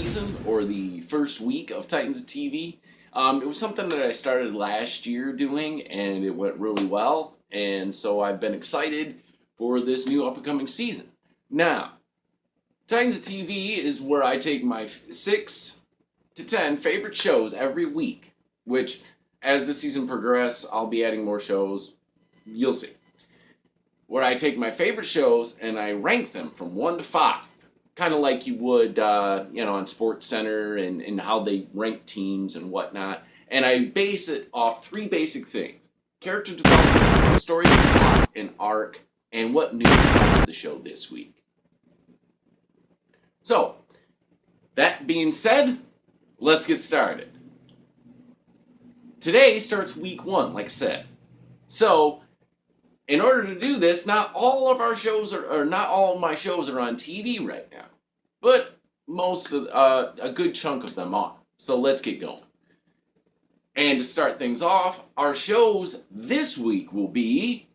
season, or the first week of Titans of TV. It was something that I started last year doing, and it went really well, and so I've been excited for this new up-and-coming season. Now, Titans of TV is where I take my 6 to 10 favorite shows every week, which, as the season progresses, I'll be adding more shows. You'll see. Where I take my favorite shows and I rank them from 1 to 5. Kind of like you would, on Sports Center and how they rank teams and whatnot. And I base it off 3 basic things: character development, story, plot, and arc, and what news brought to the show this week. So, that being said, let's get started. Today starts week 1, like I said. So, in order to do this, not all of our shows not all of my shows are on TV right now, but most of a good chunk of them are. So let's get going. And to start things off, our shows this week will be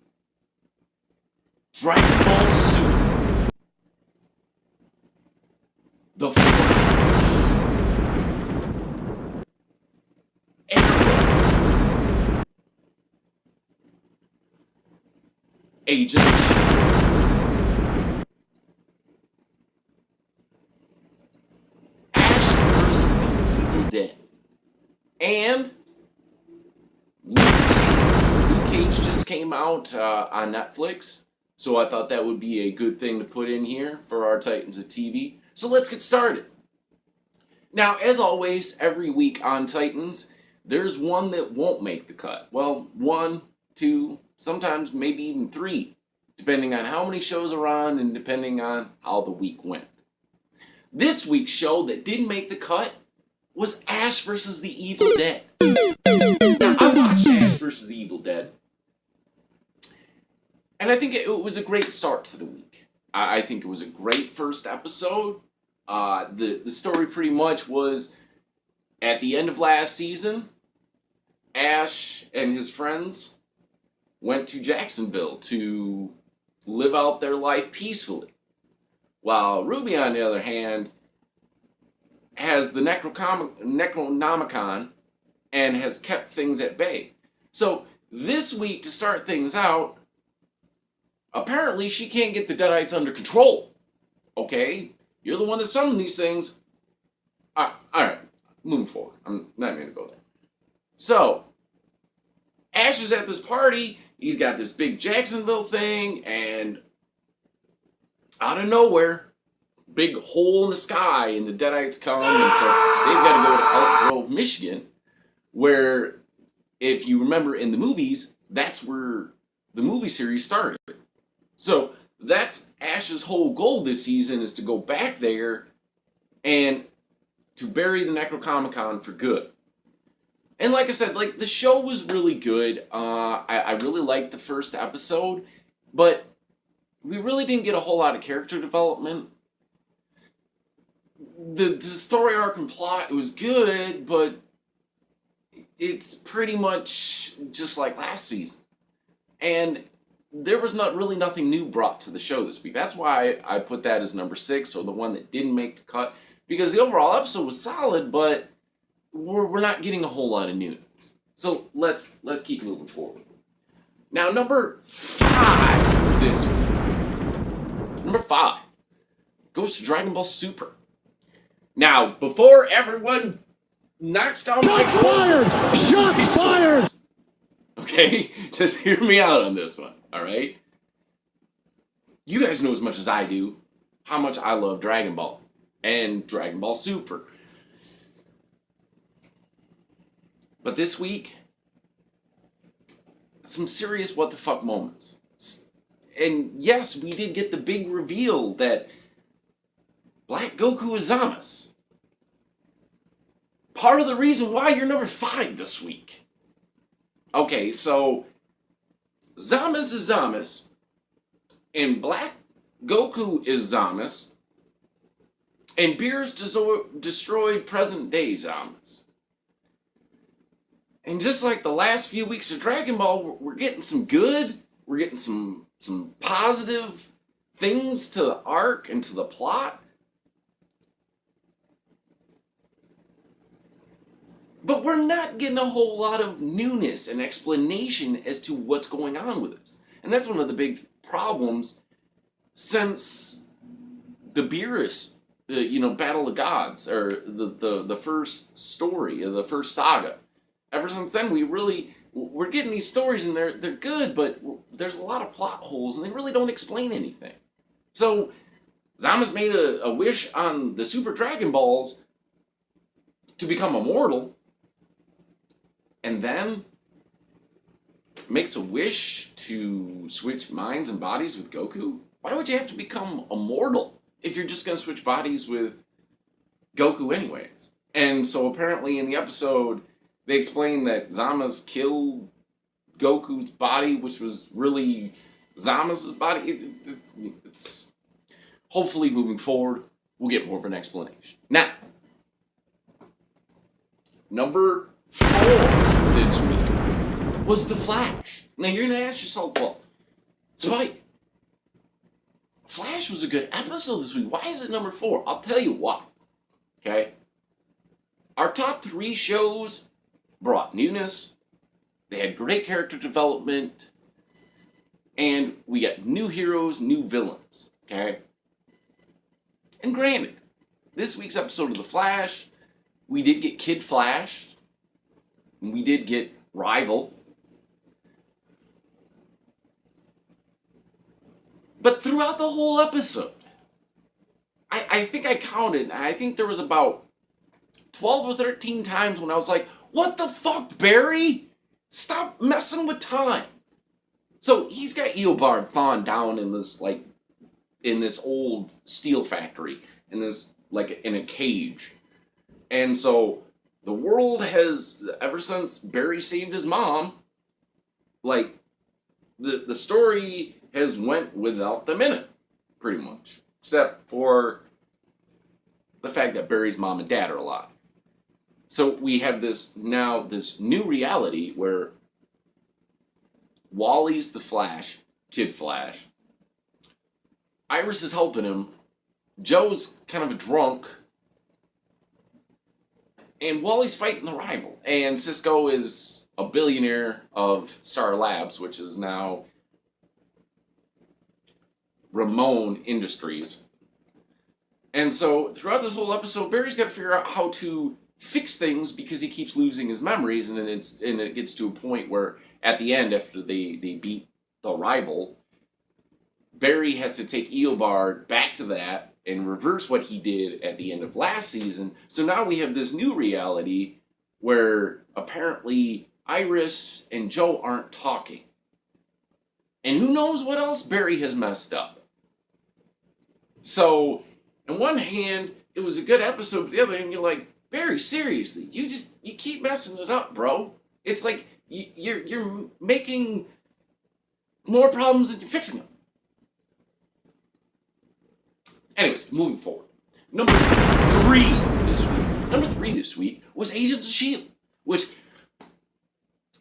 Dragon Ball Super, The Flash, Agents of S.H.I.E.L.D., Ash vs. the Evil Dead, and Luke Cage. Luke Cage just came out on Netflix, so I thought that would be a good thing to put in here for our Titans of TV. So let's get started. Now, as always, every week on Titans, there's one that won't make the cut. Well, 1, 2, sometimes maybe even 3, depending on how many shows are on and depending on how the week went. This week's show that didn't make the cut was Ash vs. the Evil Dead. Now, I watched Ash vs. the Evil Dead, and I think it was a great start to the week. I think it was a great first episode. The story pretty much was, at the end of last season, Ash and his friends went to Jacksonville to live out their life peacefully, while Ruby, on the other hand, has the Necronomicon and has kept things at bay. So this week, to start things out, apparently she can't get the Deadites under control. Okay? You're the one that summoned these things. Alright, moving forward. I'm not going to go there. So, Ash is at this party. He's got this big Jacksonville thing, and out of nowhere, big hole in the sky, and the Deadites come, and so they've got to go to Elk Grove, Michigan, where, if you remember in the movies, that's where the movie series started. So that's Ash's whole goal this season, is to go back there and to bury the Necronomicon for good. And like I said, the show was really good. I really liked the first episode, but we really didn't get a whole lot of character development. The story arc and plot, it was good, but it's pretty much just like last season. And there was nothing new brought to the show this week. That's why I put that as number 6, or the one that didn't make the cut, because the overall episode was solid, but we're not getting a whole lot of news. So let's keep moving forward. Now, number 5 this week. Number 5 goes to Dragon Ball Super. Now, before everyone knocks down my door, shots fired! Okay, just hear me out on this one, alright? You guys know as much as I do how much I love Dragon Ball and Dragon Ball Super. But this week, some serious what the fuck moments. And yes, we did get the big reveal that Black Goku is Zamasu. Part of the reason why you're number 5 this week. Okay, so Zamasu is Zamasu, and Black Goku is Zamasu, and Beerus destroyed present-day Zamasu. And just like the last few weeks of Dragon Ball, we're getting some good, we're getting some positive things to the arc and to the plot. But we're not getting a whole lot of newness and explanation as to what's going on with this. And that's one of the big problems since the Beerus, Battle of Gods, or the first story, the first saga. Ever since then, we're getting these stories and they're good, but there's a lot of plot holes and they really don't explain anything. So Zama's made a wish on the Super Dragon Balls to become immortal, and then makes a wish to switch minds and bodies with Goku. Why would you have to become immortal if you're just going to switch bodies with Goku anyways? And so apparently in the episode, they explain that Zama's killed Goku's body, which was really Zama's body. It's hopefully moving forward, we'll get more of an explanation. Now, number 4 this week was The Flash. Now you're going to ask yourself, well, Spike, Flash was a good episode this week. Why is it number 4? I'll tell you why. Okay? Our top 3 shows brought newness, they had great character development, and we got new heroes, new villains. Okay? And granted, this week's episode of The Flash, we did get Kid Flash, and we did get Rival. But throughout the whole episode, I think I counted, I think there was about 12 or 13 times when I was like, what the fuck, Barry? Stop messing with time. So he's got Eobard thawing down in this old steel factory, in a cage. And so the world has, ever since Barry saved his mom, the story has went without them in it, pretty much. Except for the fact that Barry's mom and dad are alive. So we have this new reality where Wally's the Flash, Kid Flash. Iris is helping him. Joe's kind of a drunk. And Wally's fighting the Rival. And Cisco is a billionaire of Star Labs, which is now Ramon Industries. And so throughout this whole episode, Barry's got to figure out how to fix things because he keeps losing his memories, and it gets to a point where at the end, after they beat the Rival, Barry has to take Eobard back to that and reverse what he did at the end of last season. So now we have this new reality where apparently Iris and Joe aren't talking. And who knows what else Barry has messed up. So, on one hand, it was a good episode, but the other hand, you're like, Barry, seriously, you keep messing it up, bro. It's like you're making more problems than you're fixing them. Anyways, moving forward. Number 3 this week was Agents of S.H.I.E.L.D., which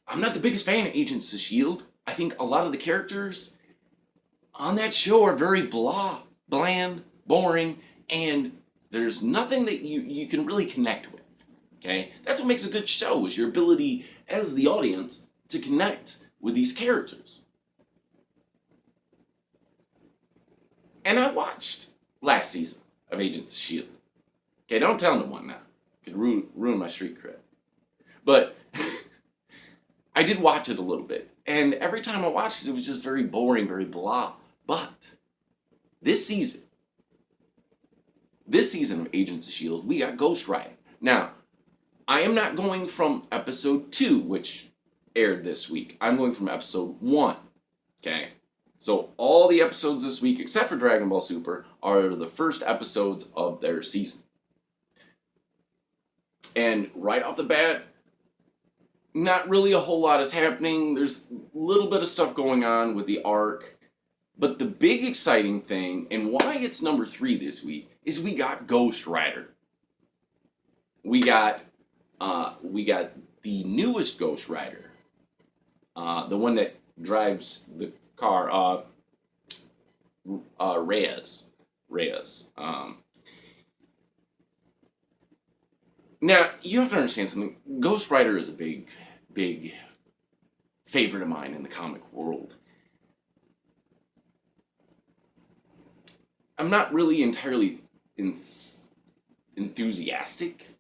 I'm not the biggest fan of Agents of S.H.I.E.L.D. I think a lot of the characters on that show are very bland, boring, and there's nothing that you can really connect with. Okay? That's what makes a good show, is your ability as the audience to connect with these characters. And I watched last season of Agents of S.H.I.E.L.D. Okay, don't tell no one now. Could ruin my street cred. But I did watch it a little bit. And every time I watched it, it was just very boring, very blah. But this season of Agents of S.H.I.E.L.D., we got Ghost Rider. Now, I am not going from episode 2, which aired this week. I'm going from episode 1. Okay? So all the episodes this week, except for Dragon Ball Super, are the first episodes of their season. And right off the bat, not really a whole lot is happening. There's a little bit of stuff going on with the arc. But the big exciting thing, and why it's number 3 this week, is we got Ghost Rider. We got the newest Ghost Rider. The one that drives the car, Reyes. Now, you have to understand something. Ghost Rider is a big favorite of mine in the comic world. I'm not really entirely enthusiastic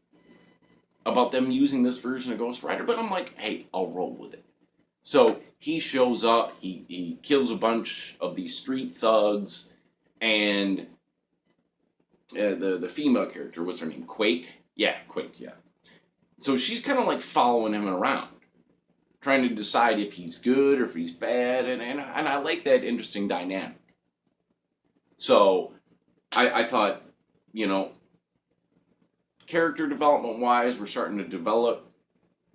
about them using this version of Ghost Rider, but I'm like, hey, I'll roll with it. So he shows up, he kills a bunch of these street thugs, and the female character, what's her name? Quake? Yeah, Quake, yeah. So she's kind of like following him around, trying to decide if he's good or if he's bad, and I like that interesting dynamic. So I thought, you know, character development wise, we're starting to develop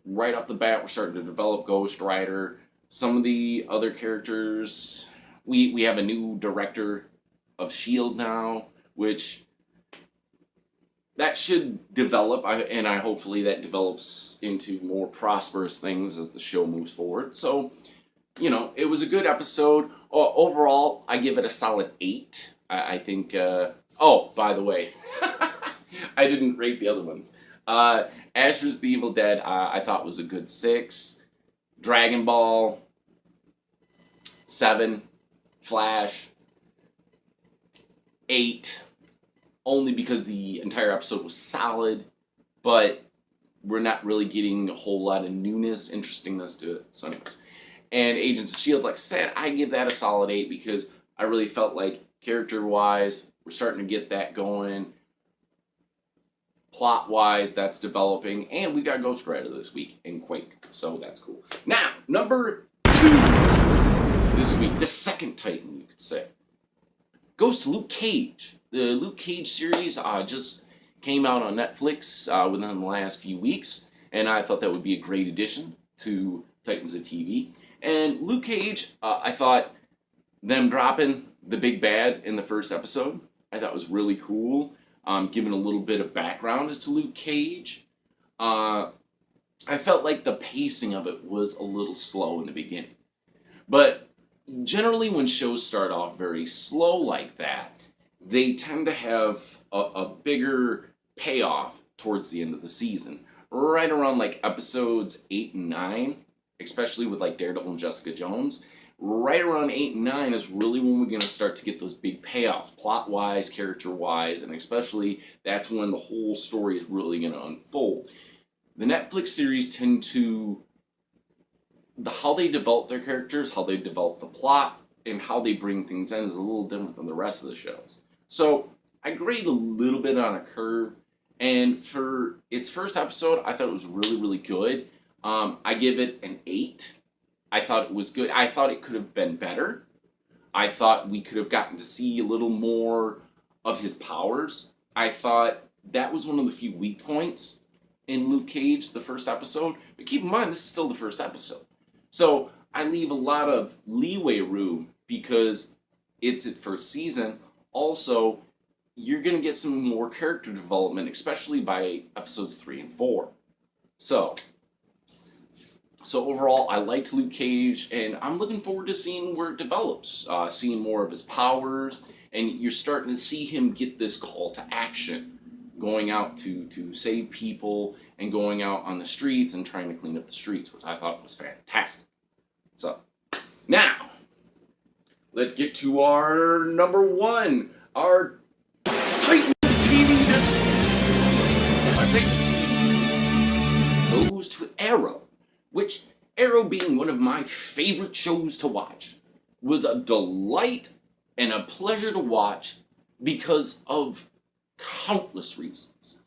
right off the bat. We're starting to develop Ghost Rider. Some of the other characters, we have a new director of Shield now, which that should develop, and I hopefully that develops into more prosperous things as the show moves forward. So, you know, it was a good episode. Overall, I give it a solid 8. I think. Oh, by the way, I didn't rate the other ones. Ash vs. the Evil Dead, I thought was a good 6. Dragon Ball, 7. Flash, 8. Only because the entire episode was solid, but we're not really getting a whole lot of newness, interestingness to it. So anyways. And Agents of S.H.I.E.L.D., like I said, I give that a solid 8 because I really felt like character-wise, we're starting to get that going. Plot-wise, that's developing. And we got Ghost Rider this week in Quake, so that's cool. Now, number 2 this week, the second Titan, you could say, goes to Luke Cage. The Luke Cage series just came out on Netflix within the last few weeks, and I thought that would be a great addition to Titans of TV. And Luke Cage, I thought them dropping the big bad in the first episode, I thought was really cool. Giving a little bit of background as to Luke Cage. I felt like the pacing of it was a little slow in the beginning. But generally when shows start off very slow like that, they tend to have a bigger payoff towards the end of the season. Right around like episodes 8 and 9, especially with like Daredevil and Jessica Jones, right around 8 and 9 is really when we're going to start to get those big payoffs, plot-wise, character-wise, and especially that's when the whole story is really going to unfold. The Netflix series tend to, how they develop their characters, how they develop the plot, and how they bring things in is a little different than the rest of the shows. So I grade a little bit on a curve, and for its first episode, I thought it was really, really good. I give it an 8. I thought it was good. I thought it could have been better. I thought we could have gotten to see a little more of his powers. I thought that was one of the few weak points in Luke Cage, the first episode. But keep in mind, this is still the first episode. So I leave a lot of leeway room because it's its first season. Also, you're going to get some more character development, especially by episodes 3 and 4. So overall, I liked Luke Cage, and I'm looking forward to seeing where it develops, seeing more of his powers, and you're starting to see him get this call to action, going out to save people, and going out on the streets and trying to clean up the streets, which I thought was fantastic. So, now, let's get to our number 1, our Titan TV this week. Our Titan TV goes to Arrow. Which, Arrow being one of my favorite shows to watch, was a delight and a pleasure to watch because of countless reasons.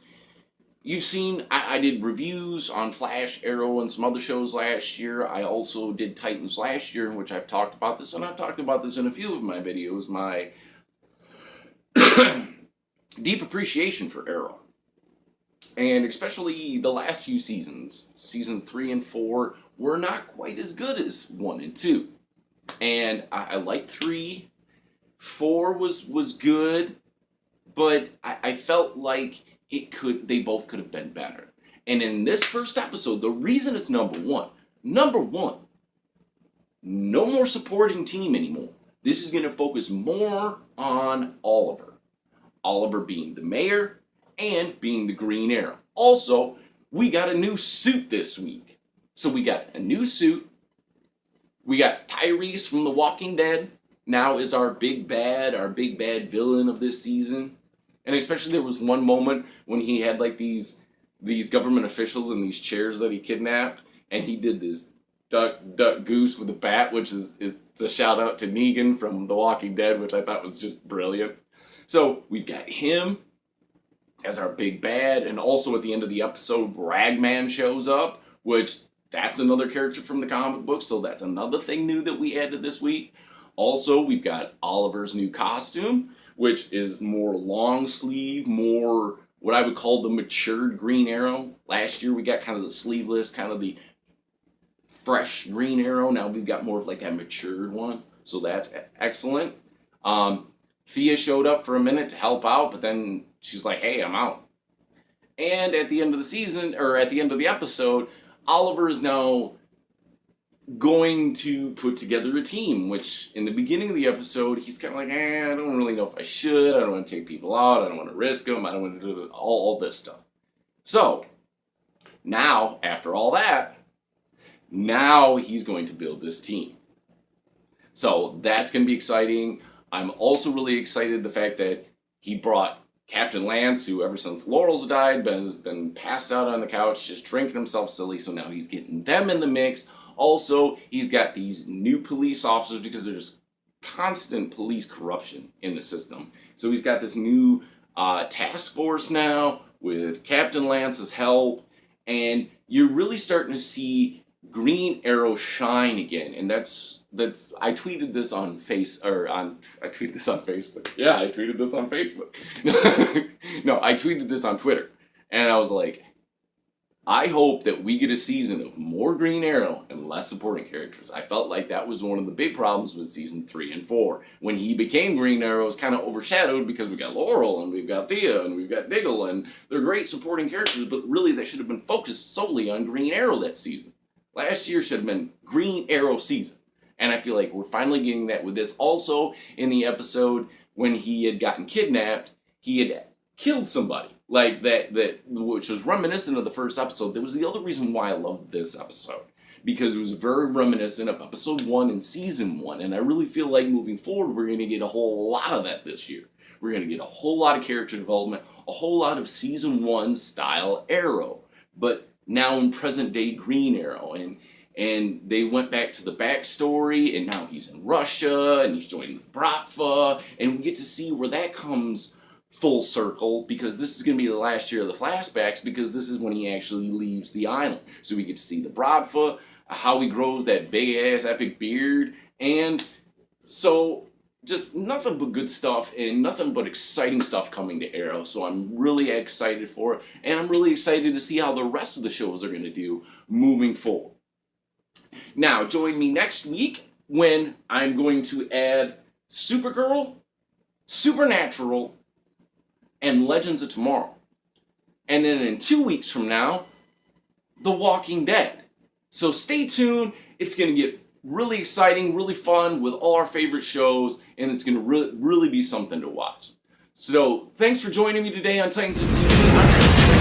You've seen, I did reviews on Flash, Arrow, and some other shows last year. I also did Titans last year, in which I've talked about this, and I've talked about this in a few of my videos, my deep appreciation for Arrow. And especially the last few seasons, seasons 3 and 4, were not quite as good as 1 and 2. And I liked 3. 4 was good, but I felt like they both could have been better. And in this first episode, the reason it's number one, no more supporting team anymore. This is going to focus more on Oliver. Oliver being the mayor, and being the Green Arrow. Also, we got a new suit this week. So we got a new suit. We got Tyrese from The Walking Dead now is our big bad villain of this season. And especially there was one moment when he had like these government officials in these chairs that he kidnapped, and he did this duck goose with a bat, which it's a shout out to Negan from The Walking Dead, which I thought was just brilliant. So we've got him as our big bad, and also at the end of the episode, Ragman shows up, which that's another character from the comic book, so that's another thing new that we added this week. Also, we've got Oliver's new costume, which is more long sleeve, more what I would call the matured Green Arrow. Last year we got kind of the sleeveless, kind of the fresh Green Arrow. Now we've got more of like that matured one, so that's excellent. Thea showed up for a minute to help out, but then she's like, hey, I'm out. And at the end of the season, or at the end of the episode, Oliver is now going to put together a team, which in the beginning of the episode, he's kind of like, I don't really know if I should. I don't want to take people out. I don't want to risk them. I don't want to do all this stuff. So, now, after all that, now he's going to build this team. So, that's going to be exciting. I'm also really excited the fact that he brought Captain Lance, who ever since Laurel's died, has been passed out on the couch, just drinking himself silly, so now he's getting them in the mix. Also, he's got these new police officers because there's constant police corruption in the system. So he's got this new task force now with Captain Lance's help, and you're really starting to see Green Arrow shine again. And that's I tweeted this on I tweeted this on Facebook. Yeah, I tweeted this on Facebook. No, I tweeted this on Twitter, and I was like, I hope that we get a season of more Green Arrow and less supporting characters. I felt like that was one of the big problems with season 3 and 4. When he became Green Arrow, it was kind of overshadowed because we got Laurel and we've got Thea and we've got Diggle, and they're great supporting characters, but really they should have been focused solely on Green Arrow that season. Last year should have been Green Arrow season. And I feel like we're finally getting that with this. Also, in the episode when he had gotten kidnapped, he had killed somebody. Like that, which was reminiscent of the first episode. That was the other reason why I loved this episode. Because it was very reminiscent of episode 1 and season 1. And I really feel like moving forward, we're going to get a whole lot of that this year. We're going to get a whole lot of character development, a whole lot of season 1 style Arrow. But now in present day Green Arrow. And they went back to the backstory, and now he's in Russia, and he's joining Bratva. And we get to see where that comes full circle, because this is going to be the last year of the flashbacks, because this is when he actually leaves the island. So we get to see the Bratva, how he grows that big-ass epic beard, and so just nothing but good stuff and nothing but exciting stuff coming to Arrow. So I'm really excited for it, and I'm really excited to see how the rest of the shows are going to do moving forward. Now, join me next week when I'm going to add Supergirl, Supernatural, and Legends of Tomorrow. And then in 2 weeks from now, The Walking Dead. So stay tuned. It's going to get really exciting, really fun with all our favorite shows, and it's going to really be something to watch. So thanks for joining me today on Titans of TV.